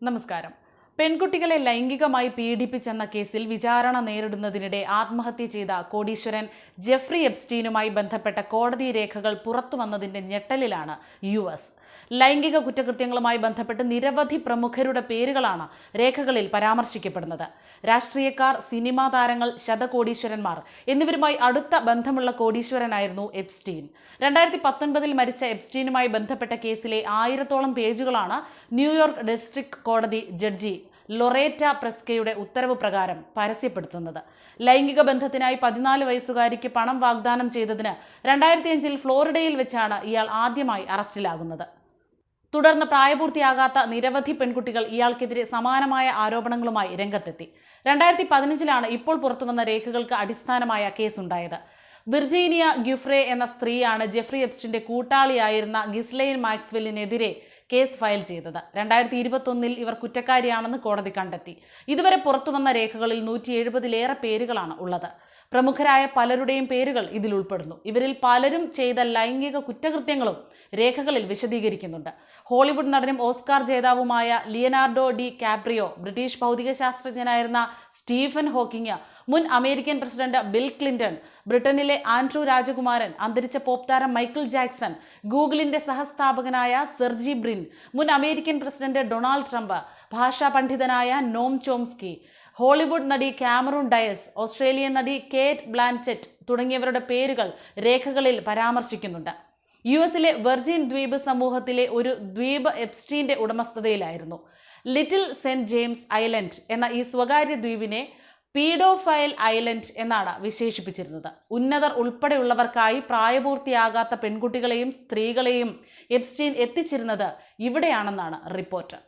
നമസ്കാരം. പെൺകുട്ടികളെ ലൈംഗികമായി പീഡിപ്പിച്ചെന്ന കേസിൽ വിചാരണ നേരിടുന്നതിനിടെ ആത്മഹത്യ ചെയ്ത കോടീശ്വരൻ ജെഫ്രി എപ്സ്റ്റീനുമായി ബന്ധപ്പെട്ട കോടതി രേഖകൾ പുറത്തുവന്നതിന്റെ ഞെട്ടലിലാണ് US. ലൈംഗിക കുറ്റകൃത്യങ്ങളുമായി ബന്ധപ്പെട്ട് നിരവധി പ്രമുഖരുടെ പേരുകളാണ് രേഖകളിൽ പരാമർശിക്കപ്പെടുന്നത്. രാഷ്ട്രീയക്കാർ, സിനിമാ താരങ്ങൾ, ശതകോടീശ്വരന്മാർ എന്നിവരുമായി അടുത്ത ബന്ധമുള്ള കോടീശ്വരനായിരുന്നു എപ്സ്റ്റീൻ. 2019 മരിച്ച എപ്സ്റ്റീനുമായി ബന്ധപ്പെട്ട കേസിലെ 1000-ഓളം പേജുകളാണ് ന്യൂയോർക്ക് ഡിസ്ട്രിക്ട് കോടതി ജഡ്ജി ലൊറേറ്റ പ്രെസ്കയുടെ ഉത്തരവ് പ്രകാരം പരസ്യപ്പെടുത്തുന്നത്. ലൈംഗിക ബന്ധത്തിനായി 14 വയസ്സുകാരിക്ക് പണം വാഗ്ദാനം ചെയ്തതിന് 2005 ഫ്ലോറിഡയിൽ വെച്ചാണ് ഇയാൾ ആദ്യമായി അറസ്റ്റിലാകുന്നത്. തുടർന്ന് പ്രായപൂർത്തിയാകാത്ത നിരവധി പെൺകുട്ടികൾ ഇയാൾക്കെതിരെ സമാനമായ ആരോപണങ്ങളുമായി രംഗത്തെത്തി. 2015 ഇപ്പോൾ പുറത്തുവന്ന രേഖകൾക്ക് അടിസ്ഥാനമായ കേസുണ്ടായത്. വിർജീനിയ ഗ്യുഫ്രെ എന്ന സ്ത്രീയാണ് ജെഫ്രി എപ്സ്റ്റീന്റെ കൂട്ടാളിയായിരുന്ന ഗിസ്ലെയ്ൻ മാക്സ്വെല്ലിനെതിരെ കേസ് ഫയൽ ചെയ്തത്. 2021 ഇവർ കുറ്റക്കാരിയാണെന്ന് കോടതി കണ്ടെത്തി. ഇതുവരെ പുറത്തുവന്ന രേഖകളിൽ 170-ലേറെ പേരുകളാണ് ഉള്ളത്. പ്രമുഖരായ പലരുടെയും പേരുകൾ ഇതിൽ ഉൾപ്പെടുന്നു. ഇവരിൽ പലരും ചെയ്ത ലൈംഗിക കുറ്റകൃത്യങ്ങളും രേഖകളിൽ വിശദീകരിക്കുന്നുണ്ട്. ഹോളിവുഡ് നടനും ഓസ്കാർ ജേതാവുമായ ലിയനാർഡോ ഡി കാപ്രിയോ, ബ്രിട്ടീഷ് ഭൗതികശാസ്ത്രജ്ഞനായിരുന്ന സ്റ്റീഫൻ ഹോക്കിങ്, മുൻ അമേരിക്കൻ പ്രസിഡന്റ് ബിൽ ക്ലിന്റൺ, ബ്രിട്ടനിലെ ആൻഡ്രൂ രാജകുമാരൻ, അന്തരിച്ച പോപ്പ് താരം മൈക്കിൾ ജാക്സൺ, ഗൂഗിളിന്റെ സഹസ്ഥാപകനായ സെർജി ബ്രിൻ, മുൻ അമേരിക്കൻ പ്രസിഡന്റ് ഡൊണാൾഡ് ട്രംപ്, ഭാഷാ പണ്ഡിതനായ നോം ചോംസ്കി, ഹോളിവുഡ് നടി കാമറൂൺ ഡയസ്, ഓസ്ട്രേലിയൻ നടി കേറ്റ് ബ്ലാൻചെറ്റ് തുടങ്ങിയവരുടെ പേരുകൾ രേഖകളിൽ പരാമർശിക്കുന്നുണ്ട്. US-ലെ വെർജിൻ ദ്വീപ് സമൂഹത്തിലെ ഒരു ദ്വീപ് എപ്സ്റ്റീന്റെ ഉടമസ്ഥതയിലായിരുന്നു. ലിറ്റിൽ സെന്റ് ജെയിംസ് ഐലൻഡ് എന്ന ഈ സ്വകാര്യ ദ്വീപിനെ പീഡോഫൈൽ ഐലൻഡ് എന്നാണ് വിശേഷിപ്പിച്ചിരുന്നത്. ഉന്നതർ ഉൾപ്പെടെയുള്ളവർക്കായി പ്രായപൂർത്തിയാകാത്ത പെൺകുട്ടികളെയും സ്ത്രീകളെയും എപ്സ്റ്റീൻ എത്തിച്ചിരുന്നത് ഇവിടെയാണെന്നാണ് റിപ്പോർട്ട്.